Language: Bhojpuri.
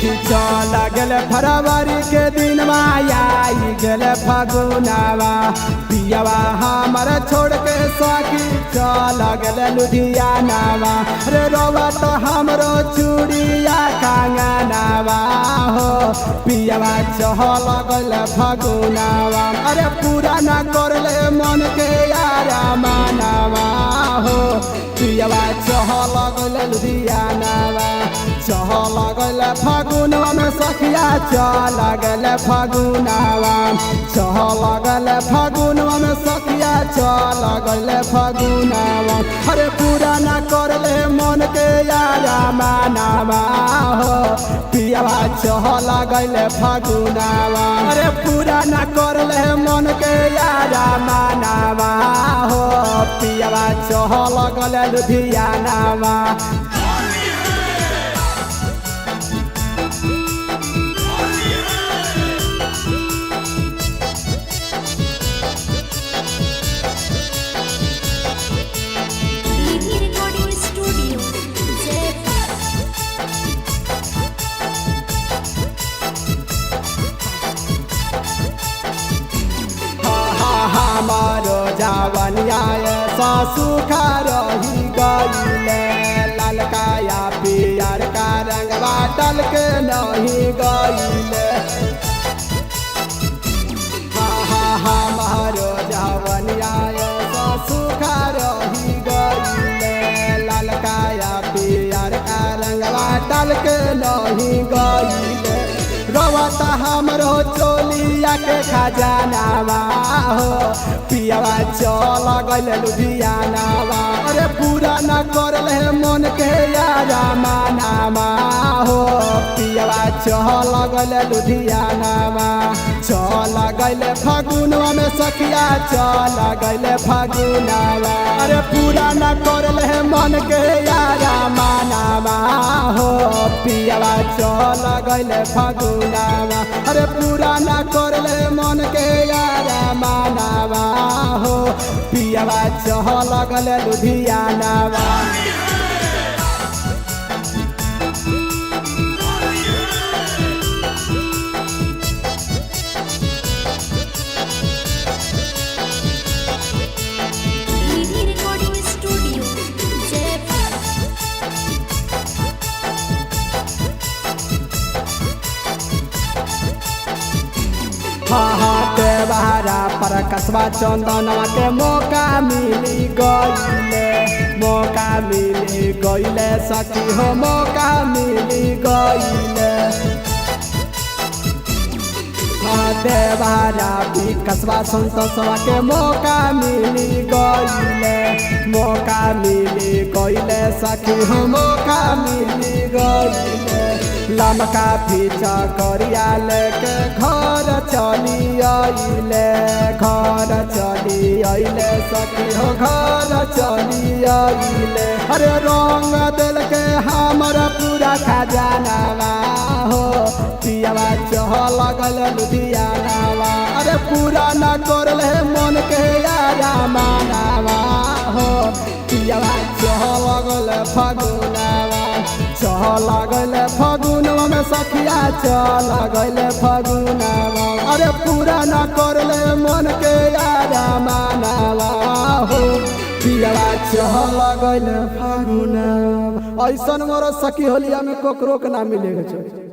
सखी चल गल फरवरी के दिन आई गल फगुनावा पियावा हमर छोड़ के सखी चल गल लुधियानावा रे रोवा तो हमरो चूड़िया कंगनावा हो पियावा चहल गल फगुनावा अरे पूरा न करले मन के यारा मानावा हो पियावा चहल गल लुधियानावा चहल गल फगुनवा में सखिया चल गल फगुनावा चहल गल फगुनवा में सखिया चल गल फगुनावा अरे पूरा न करले मन के यारा मानावा हो पियावा चहल गल फगुनावा अरे पूरा न करले मन के यारा मानावा हो पियावा चहल गल लुधियानावा हमारो जावनिया सुखा रही गईले ललकाया पियर का रंगवा डल के नहीं गईले हमारो जावनिया सुखा रही गईले ललकाया पियर का रंगवा डल के नहीं गईले रोवता हमरो चोलिया के खजानावा हो पियावा चल गल लुधियानावा अरे पूरा न करले मन के यारा मानावा हो पियावा चल गल लुधियानावा चल गल फगुनवा में सखिया चल गल फगुनावा अरे पूरा न करले मन के यारा मानावा हो पियावा चल गल फगुनावा अरे पूरा न करले मन के यारा मानावा हो पियावा चहल गल लुधियानावा तेवारा पर कसबा चंदनवा के मौका मिली गईले सखी हो मौका मिली गईले देवारा भी कसबा संतोषवा के मौका मिली गईले सखी हो मौका मिली गईले लमका पीछा करिया लेके घर चली आइले सखी हो घर चली आइले अरे रंग दिल के हमारा पूरा खजानावा हो पियावा चहल गल लुधियानावा अरे पूरा न करले मन के यारा मानावा हो पियावा चहल गल फगुनावा चल गल फगुनवा में सखिया चल गल फगुनावा अरे पूरा न करले मन के यारा मानावा हो पियावा चल गल फगुनावा ऐसन मोर सखी होलिया में कोकरो के ना मिलेगा।